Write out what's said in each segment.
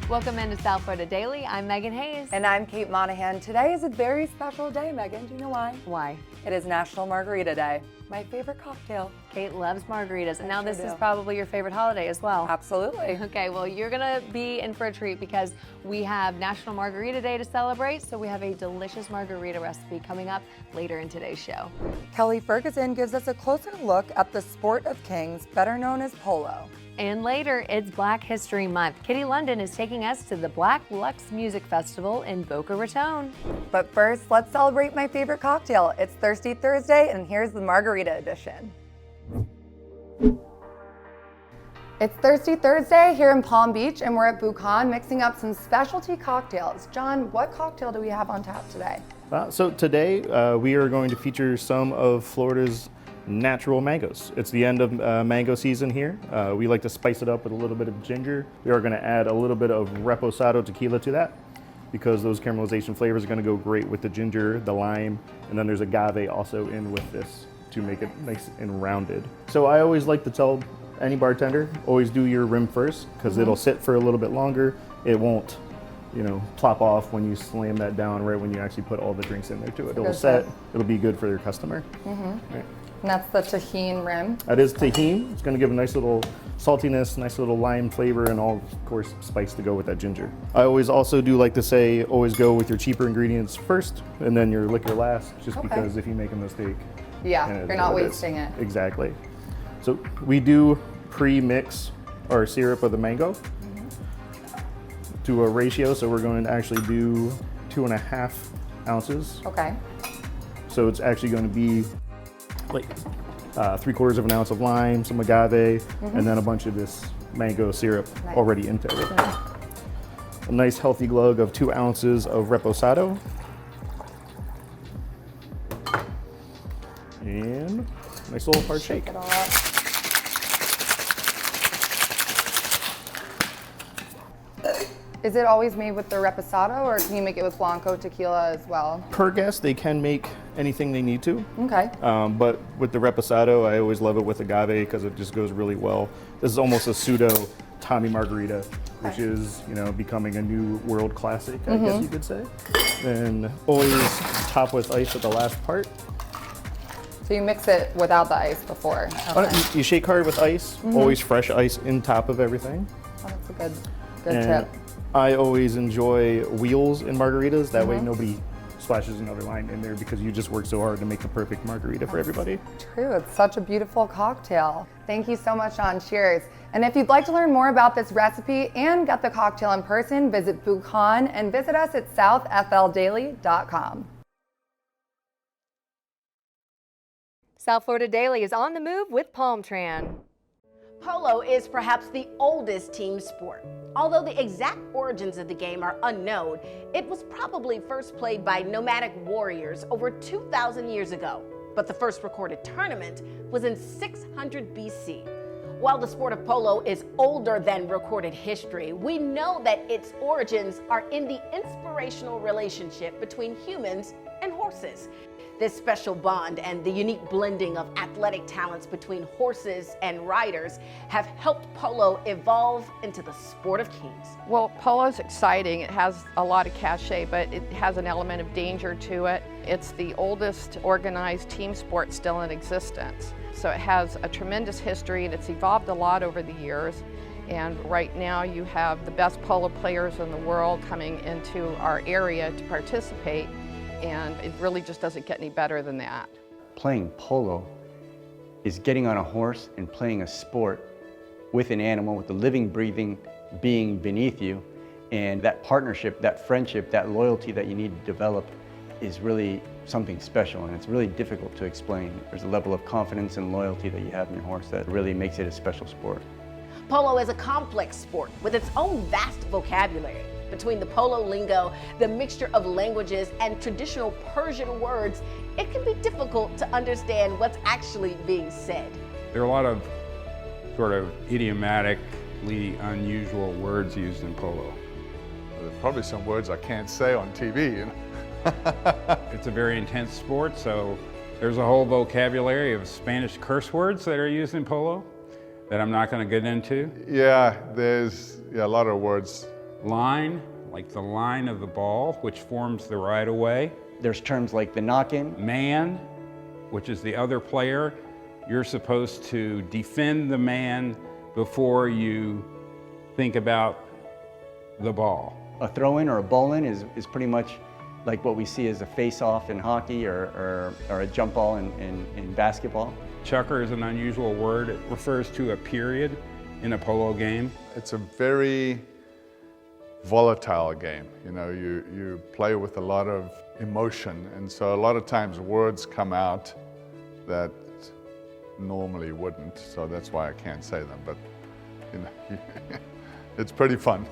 Welcome into South Florida Daily. I'm Megan Hayes. And I'm Kate Monahan. Today is a very special day, Megan. Do you know why? Why? It is National Margarita Day, my favorite cocktail. Kate loves margaritas, and now sure this is do. probably your favorite holiday as well. Absolutely. Okay, well, you're gonna be in for a treat because we have National Margarita Day to celebrate, so we have a delicious margarita recipe coming up later in today's show. Kelly Ferguson gives us a closer look at the sport of kings, better known as polo. And later, it's Black History Month. Kitty London is taking us to the Black Lux Music Festival in Boca Raton. But first, let's celebrate my favorite cocktail. It's Thirsty Thursday, and here's the margarita edition. It's Thirsty Thursday here in Palm Beach, and we're at Buchan mixing up some specialty cocktails. John, what cocktail do we have on tap today? So today we are going to feature some of Florida's natural mangoes. It's the end of mango season here. We like to spice it up with a little bit of ginger. We are going to add a little bit of reposado tequila to that because those caramelization flavors are going to go great with the ginger, the lime, and then there's agave also in with this to make it nice and rounded. So I always like to tell any bartender, always do your rim first because it'll sit for a little bit longer. It won't, plop off when you slam that down right when you actually put all the drinks in there to it. It'll set, it'll be good for your customer. Right. And that's the tahini rim. That is tahini. It's going to give a nice little saltiness, nice little lime flavor, and all, of course, spice to go with that ginger. I always also do like to say, always go with your cheaper ingredients first, and then your liquor last, just because if you make a mistake. Yeah, you're not wasting it. Exactly. So we do pre-mix our syrup of the mango to a ratio, so we're going to actually do 2.5 ounces. Okay. So it's actually going to be like 3/4 of an ounce of lime, some agave, and then a bunch of this mango syrup already into it. A nice healthy glug of 2 ounces of reposado. And nice little hard shake. It all up. Is it always made with the reposado, or can you make it with blanco tequila as well? Per guest, they can make anything they need to. Okay. But with the reposado, I always love it with agave because it just goes really well. This is almost a pseudo Tommy Margarita, which is, becoming a new world classic, I guess you could say. And always top with ice at the last part. So you mix it without the ice before? Okay. You shake hard with ice, always fresh ice in top of everything. Oh, that's a good tip. I always enjoy wheels in margaritas. That way nobody splashes another line in there because you just work so hard to make the perfect margarita for everybody. True, it's such a beautiful cocktail. Thank you so much, John. Cheers. And if you'd like to learn more about this recipe and get the cocktail in person, visit Buchan and visit us at southfldaily.com. South Florida Daily is on the move with Palm Tran. Polo is perhaps the oldest team sport. Although the exact origins of the game are unknown, it was probably first played by nomadic warriors over 2,000 years ago. But the first recorded tournament was in 600 BC. While the sport of polo is older than recorded history, we know that its origins are in the inspirational relationship between humans and horses. This special bond and the unique blending of athletic talents between horses and riders have helped polo evolve into the sport of kings. Well, polo's exciting. It has a lot of cachet, but it has an element of danger to it. It's the oldest organized team sport still in existence. So it has a tremendous history and it's evolved a lot over the years. And right now you have the best polo players in the world coming into our area to participate. And it really just doesn't get any better than that. Playing polo is getting on a horse and playing a sport with an animal, with a living, breathing being beneath you. And that partnership, that friendship, that loyalty that you need to develop is really something special, and it's really difficult to explain. There's a level of confidence and loyalty that you have in your horse that really makes it a special sport. Polo is a complex sport with its own vast vocabulary. Between the polo lingo, the mixture of languages, and traditional Persian words, it can be difficult to understand what's actually being said. There are a lot of sort of idiomatically unusual words used in polo. There's probably some words I can't say on TV. It's a very intense sport, so there's a whole vocabulary of Spanish curse words that are used in polo that I'm not going to get into. Yeah, there's a lot of words line, like the line of the ball, which forms the right of way. There's terms like the knock-in. Man, which is the other player. You're supposed to defend the man before you think about the ball. A throw-in or a ball-in is pretty much like what we see as a face-off in hockey or a jump ball in basketball. Chukker is an unusual word. It refers to a period in a polo game. It's a very volatile game. You know, you play with a lot of emotion, and so a lot of times words come out that normally wouldn't, so that's why I can't say them, but you know, it's pretty fun.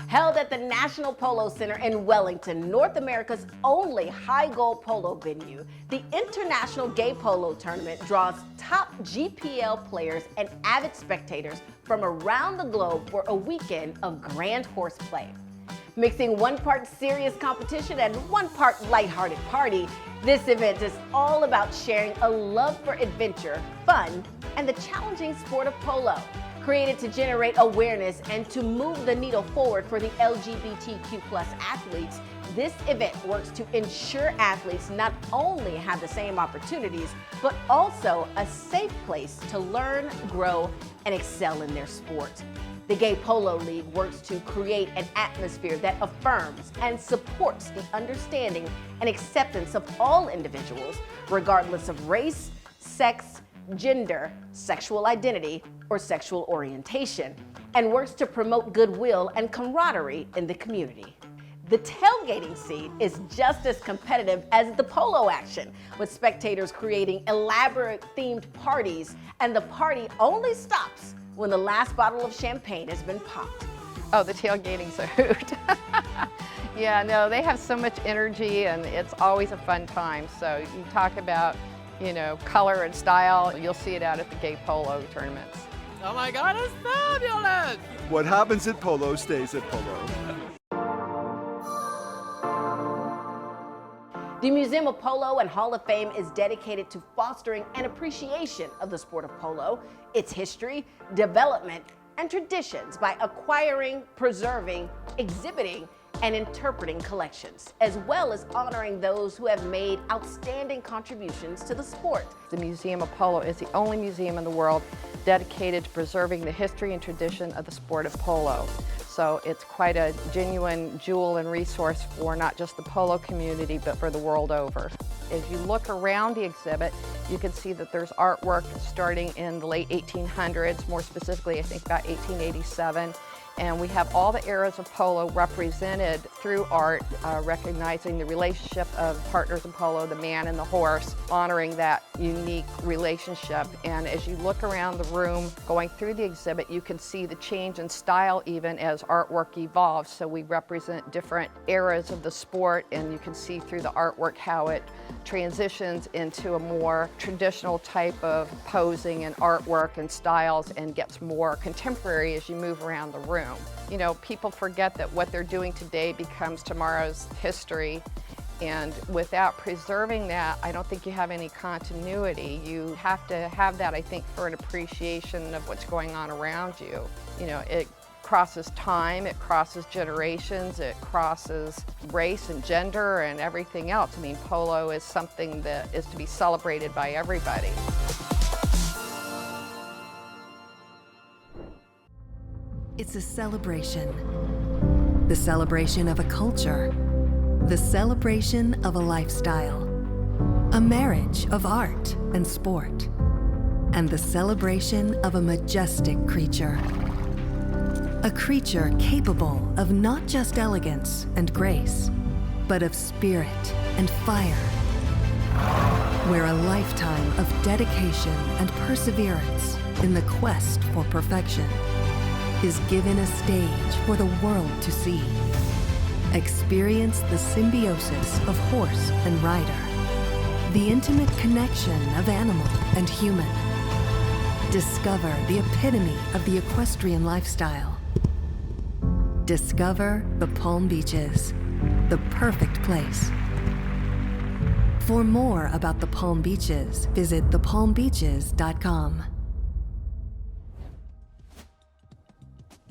Held at the National Polo Center in Wellington, North America's only high-goal polo venue, the International Gay Polo Tournament draws top GPL players and avid spectators from around the globe for a weekend of grand horseplay. Mixing one part serious competition and one part lighthearted party, this event is all about sharing a love for adventure, fun, and the challenging sport of polo. Created to generate awareness and to move the needle forward for the LGBTQ+ athletes, this event works to ensure athletes not only have the same opportunities, but also a safe place to learn, grow, and excel in their sport. The Gay Polo League works to create an atmosphere that affirms and supports the understanding and acceptance of all individuals, regardless of race, sex, gender, sexual identity, or sexual orientation, and works to promote goodwill and camaraderie in the community. The tailgating scene is just as competitive as the polo action, with spectators creating elaborate themed parties, and the party only stops when the last bottle of champagne has been popped. Oh, the tailgating's a hoot. Yeah, no, they have so much energy and it's always a fun time. So you talk about, you know, color and style, you'll see it out at the Gay Polo tournaments. Oh my God, it's fabulous! What happens at polo stays at polo. The Museum of Polo and Hall of Fame is dedicated to fostering an appreciation of the sport of polo, its history, development, and traditions by acquiring, preserving, exhibiting, and interpreting collections, as well as honoring those who have made outstanding contributions to the sport. The Museum of Polo is the only museum in the world dedicated to preserving the history and tradition of the sport of polo. So it's quite a genuine jewel and resource for not just the polo community, but for the world over. As you look around the exhibit, you can see that there's artwork starting in the late 1800s, more specifically I think about 1887. And we have all the eras of polo represented through art, recognizing the relationship of partners in polo, the man and the horse, honoring that unique relationship. And as you look around the room, going through the exhibit, you can see the change in style even as artwork evolves. So we represent different eras of the sport, and you can see through the artwork how it transitions into a more traditional type of posing and artwork and styles and gets more contemporary as you move around the room. You know, people forget that what they're doing today becomes tomorrow's history, and without preserving that, I don't think you have any continuity. You have to have that, I think, for an appreciation of what's going on around you. You know, it crosses time, it crosses generations, it crosses race and gender and everything else. I mean, polo is something that is to be celebrated by everybody. It's a celebration. The celebration of a culture. The celebration of a lifestyle. A marriage of art and sport. And the celebration of a majestic creature. A creature capable of not just elegance and grace, but of spirit and fire. Where a lifetime of dedication and perseverance in the quest for perfection is given a stage for the world to see. Experience the symbiosis of horse and rider, the intimate connection of animal and human. Discover the epitome of the equestrian lifestyle. Discover the Palm Beaches, the perfect place. For more about the Palm Beaches, visit thepalmbeaches.com.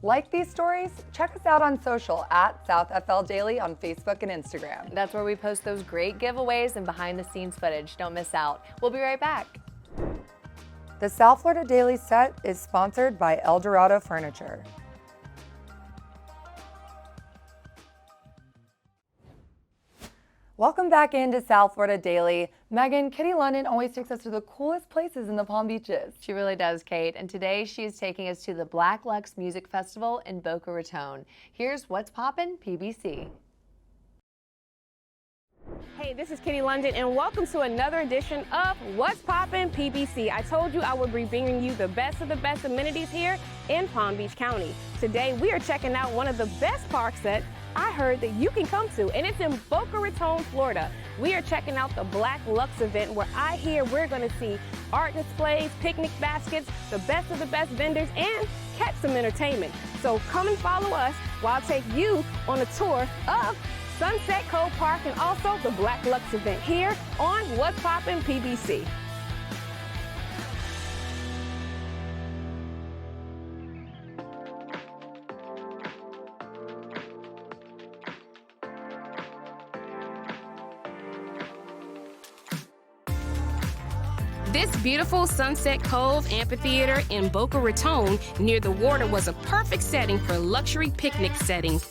Like these stories? Check us out on social at South FL Daily on Facebook and Instagram. That's where we post those great giveaways and behind the scenes footage. Don't miss out. We'll be right back. The South Florida Daily set is sponsored by El Dorado Furniture. Welcome back into South Florida Daily. Megan, Kitty London always takes us to the coolest places in the Palm Beaches. She really does, Kate. And today she's taking us to the Black Lux Music Festival in Boca Raton. Here's What's Poppin' PBC. Hey, this is Kitty London, and welcome to another edition of What's Poppin' PBC. I told you I would be bringing you the best of the best amenities here in Palm Beach County. Today, we are checking out one of the best parks that I heard that you can come to, and it's in Boca Raton, Florida. We are checking out the Black Lux event, where I hear we're going to see art displays, picnic baskets, the best of the best vendors, and catch some entertainment. So come and follow us while I take you on a tour of Sunset Cove Park and also the Black Lux event here on What's Poppin' PBC. This beautiful Sunset Cove Amphitheater in Boca Raton near the water was a perfect setting for luxury picnic settings.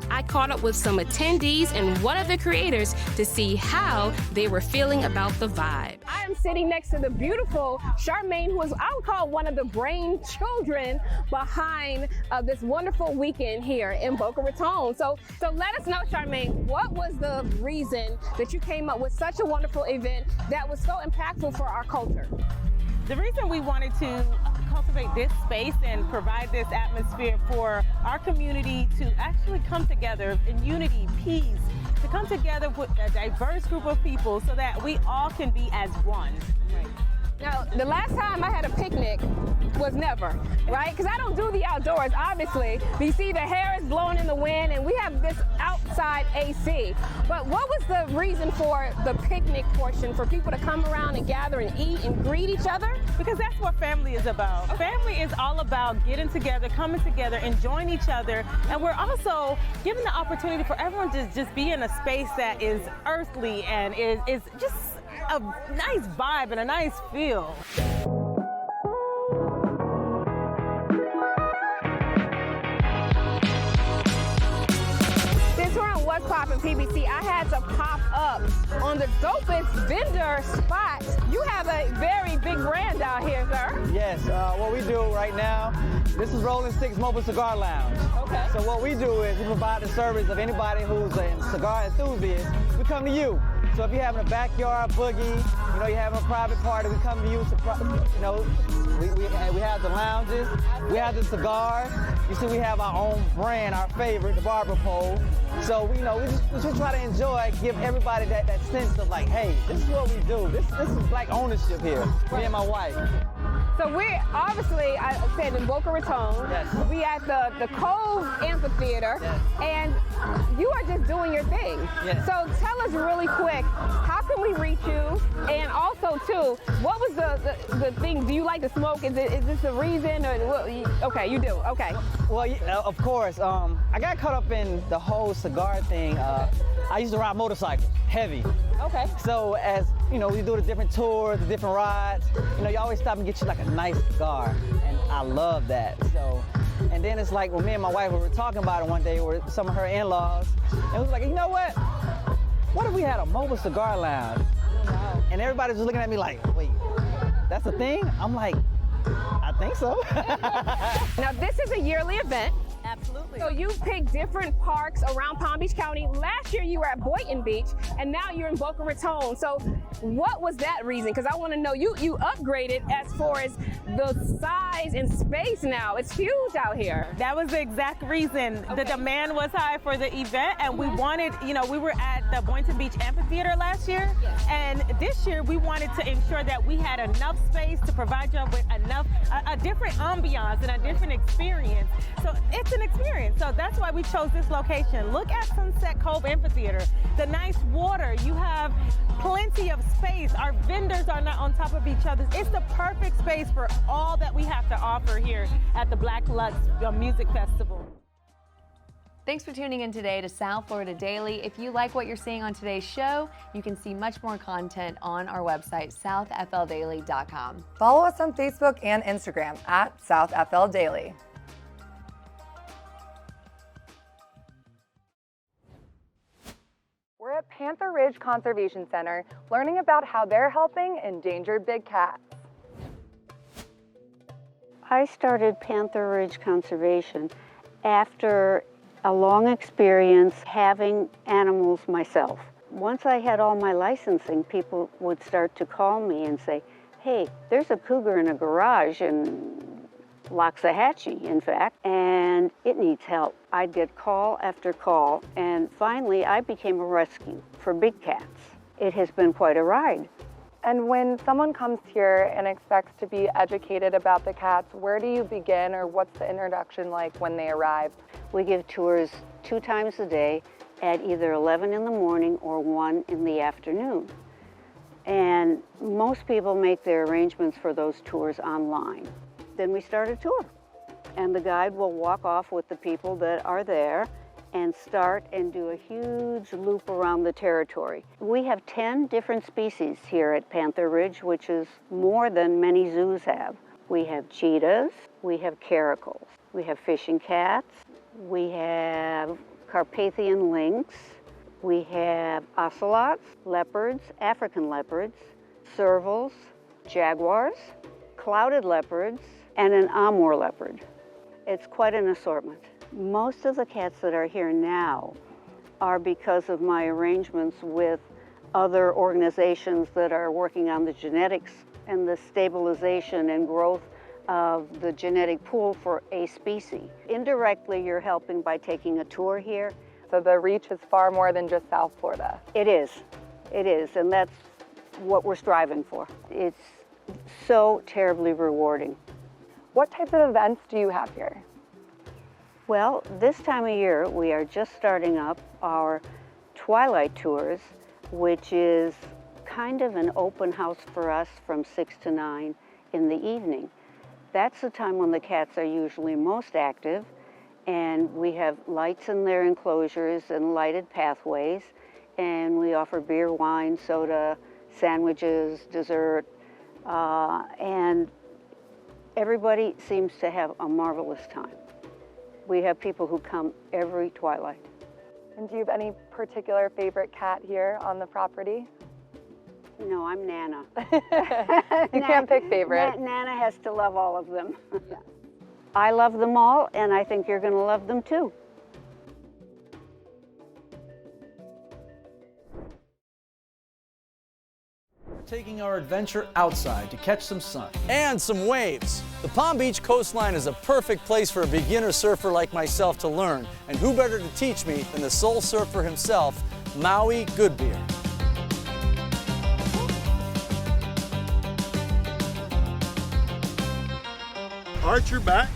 I caught up with some attendees and one of the creators to see how they were feeling about the vibe. I am sitting next to the beautiful Charmaine, who is, I would call, one of the brain children behind this wonderful weekend here in Boca Raton. So let us know, Charmaine, what was the reason that you came up with such a wonderful event that was so impactful for our culture? The reason we wanted to cultivate this space and provide this atmosphere for our community to actually come together in unity, peace, to come together with a diverse group of people so that we all can be as one. Right. Now, the last time I had a picnic was never, right? Because I don't do the outdoors, obviously. You see the hair is blowing in the wind and we have this outside AC. But what was the reason for the picnic portion, for people to come around and gather and eat and greet each other? Because that's what family is about. Okay. Family is all about getting together, coming together, enjoying each other. And we're also giving the opportunity for everyone to just be in a space that is earthly and is just a nice vibe and a nice feel. Since we're on What's Poppin' PBC, I had to pop up on the dopest vendor spot. You have a very big brand out here, sir. Yes, what we do right now, this is Rolling Sticks Mobile Cigar Lounge. Okay. So what we do is we provide the service of anybody who's a cigar enthusiast. We come to you. So if you're having a backyard boogie, you're having a private party, we come to you. We have the lounges, we have the cigars. You see, we have our own brand, our favorite, the Barber Pole. So we just try to enjoy, give everybody that sense of like, hey, this is what we do. This is Black ownership here. Me and my wife. So we're obviously, I said, in Boca Raton. Yes. We at the Cove Amphitheater, yes. And you are just doing your thing. Yes. So tell us really quick, how can we reach you? And also, too, what was the thing? Do you like to smoke? Is this the reason? Or okay, you do. Okay. Well, of course. I got caught up in the whole cigar thing. I used to ride motorcycles, heavy. Okay. So as we do the different tours, the different rides. You always stop and get you like a nice cigar, and I love that. So, and then it's like when me and my wife were talking about it one day with some of her in-laws, and it was like, you know what? What if we had a mobile cigar lounge? Wow. And everybody was looking at me like, wait, that's a thing? I'm like, I think so. Now this is a yearly event. Absolutely. So you pick different parks around Palm Beach County. Last year you were at Boynton Beach, and now you're in Boca Raton. So what was that reason? Because I want to know, you upgraded as far as the size and space now. It's huge out here. That was the exact reason. Okay. The demand was high for the event, and we wanted, we were at the Boynton Beach Amphitheater last year, yes. And this year we wanted to ensure that we had enough space to provide you with enough, a different ambiance and a different experience. So it's an experience. experience. So that's why we chose this location. Look at Sunset Cove Amphitheater, the nice water. You have plenty of space. Our vendors are not on top of each other. It's the perfect space for all that we have to offer here at the Black Lux Music Festival. Thanks for tuning in today to South Florida Daily. If you like what you're seeing on today's show, you can see much more content on our website, southfldaily.com. Follow us on Facebook and Instagram at SouthFLDaily. We're at Panther Ridge Conservation Center learning about how they're helping endangered big cats. I started Panther Ridge Conservation after a long experience having animals myself. Once I had all my licensing, people would start to call me and say, hey, there's a cougar in a garage in Loxahatchee, in fact, and it needs help. I'd get call after call, and finally I became a rescue for big cats. It has been quite a ride. And when someone comes here and expects to be educated about the cats, where do you begin, or what's the introduction like when they arrive? We give tours 2 times a day at either 11 in the morning or 1 in the afternoon. And most people make their arrangements for those tours online. Then we start a tour, and the guide will walk off with the people that are there and start and do a huge loop around the territory. We have 10 different species here at Panther Ridge, which is more than many zoos have. We have cheetahs, we have caracals, we have fishing cats, we have Carpathian lynx, we have ocelots, leopards, African leopards, servals, jaguars, clouded leopards, and an Amur leopard. It's quite an assortment. Most of the cats that are here now are because of my arrangements with other organizations that are working on the genetics and the stabilization and growth of the genetic pool for a species. Indirectly, you're helping by taking a tour here. So the reach is far more than just South Florida. It is, and that's what we're striving for. It's so terribly rewarding. What types of events do you have here? Well, this time of year, we are just starting up our Twilight Tours, which is kind of an open house for us from 6 to 9 in the evening. That's the time when the cats are usually most active, and we have lights in their enclosures and lighted pathways, and we offer beer, wine, soda, sandwiches, dessert, and everybody seems to have a marvelous time. We have people who come every twilight. And do you have any particular favorite cat here on the property? No, I'm Nana. You can't pick favorite. Nana has to love all of them. I love them all, and I think you're going to love them too. Taking our adventure outside to catch some sun and some waves. The Palm Beach coastline is a perfect place for a beginner surfer like myself to learn, and who better to teach me than the soul surfer himself, Maui Goodbeer. Arch your back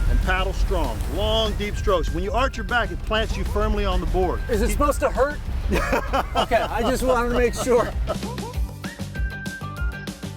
and paddle strong. Long, deep strokes. When you arch your back, it plants you firmly on the board. Is it supposed to hurt? Okay, I just wanted to make sure.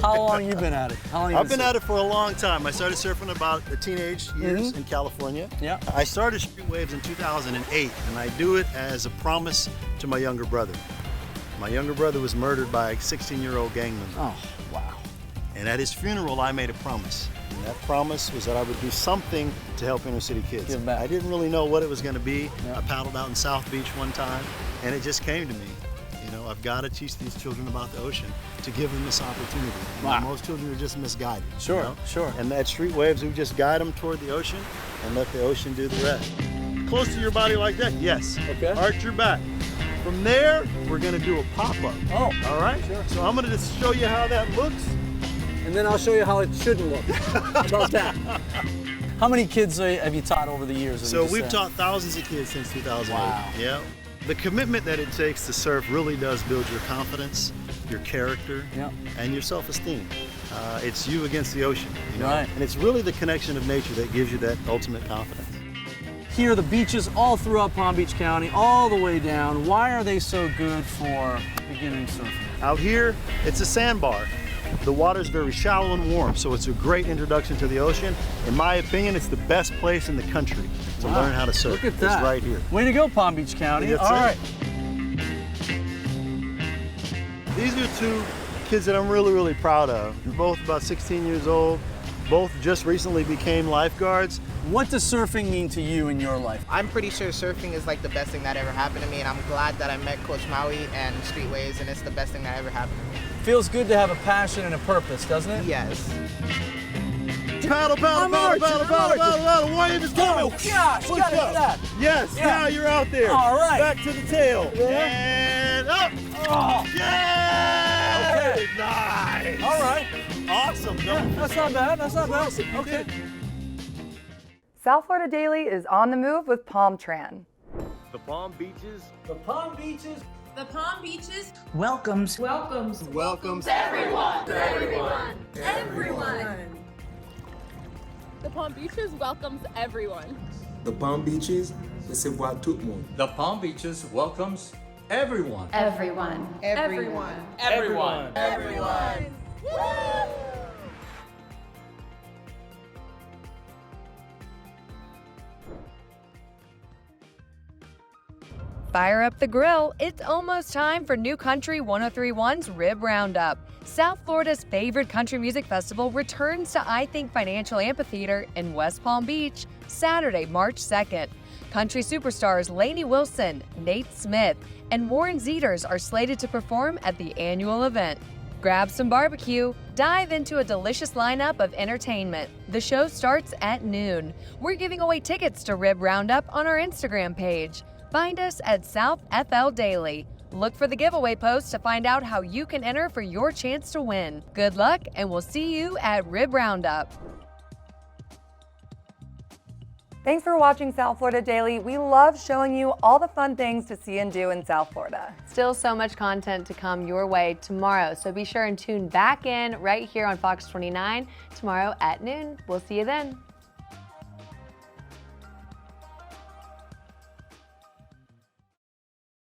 How long have you been at it? I've been at it for a long time. I started surfing about the teenage years in California. Yeah. I started Street Waves in 2008, and I do it as a promise to my younger brother. My younger brother was murdered by a 16-year-old gang member. Oh, wow. And at his funeral, I made a promise. And that promise was that I would do something to help inner city kids. Give back. I didn't really know what it was going to be. Yeah. I paddled out in South Beach one time, and it just came to me. You know, I've got to teach these children about the ocean to give them this opportunity. You know, most children are just misguided. Sure, you know? sure. And at Street Waves, we just guide them toward the ocean and let the ocean do the rest. Close to your body like that, yes. Okay. Arch your back. From there, we're going to do a pop-up. Oh, all right? Sure. So I'm going to just show you how that looks. And then I'll show you how it shouldn't look. How about that? How many kids have you taught over the years? So we've taught thousands of kids since 2008. Wow. Yeah. The commitment that it takes to surf really does build your confidence, your character, and your self-esteem. It's you against the ocean, you know? Right. And it's really the connection of nature that gives you that ultimate confidence. here, the beaches all throughout Palm Beach County, all the way down. Why are they so good for beginning surfing? Out here, it's a sandbar. The water's very shallow and warm, so it's a great introduction to the ocean. In my opinion, it's the best place in the country to learn how to surf. Look at that. It's right here. Way to go, Palm Beach County. That's All it. right. These are two kids that I'm really, really proud of. They're both about 16 years old. Both just recently became lifeguards. What does surfing mean to you in your life? I'm pretty sure surfing is like the best thing that ever happened to me, and I'm glad that I met Coach Maui and Streetways, and it's the best thing that ever happened to me. Feels good to have a passion and a purpose, doesn't it? Yes. Paddle, paddle, paddle, paddle, paddle, paddle, paddle. Wave is going. Oh, gosh, Push gotta up. hit that. Yes, Yeah. now you're out there. All right. Back to the tail. Yeah. And up. Oh. Yeah! Okay. Nice. All right. Awesome. That's not bad. That's not bad. Okay. South Florida Daily is on the move with Palm Tran. The Palm Beaches. The Palm Beaches. The Palm Beaches welcomes everyone. The Palm Beaches welcomes everyone. The Palm Beaches recevoir tout le monde. The Palm Beaches welcomes everyone. Everyone. Fire up the grill. It's almost time for New Country 103.1's Rib Roundup. South Florida's favorite country music festival returns to I Think Financial Amphitheater in West Palm Beach Saturday, March 2nd. Country superstars Lainey Wilson, Nate Smith, and Warren Zeters are slated to perform at the annual event. Grab some barbecue, dive into a delicious lineup of entertainment. The show starts at noon. We're giving away tickets to Rib Roundup on our Instagram page. Find us at South FL Daily. Look for the giveaway post to find out how you can enter for your chance to win. Good luck, and we'll see you at Rib Roundup. Thanks for watching South Florida Daily. We love showing you all the fun things to see and do in South Florida. Still so much content to come your way tomorrow, so be sure and tune back in right here on Fox 29 tomorrow at noon. We'll see you then.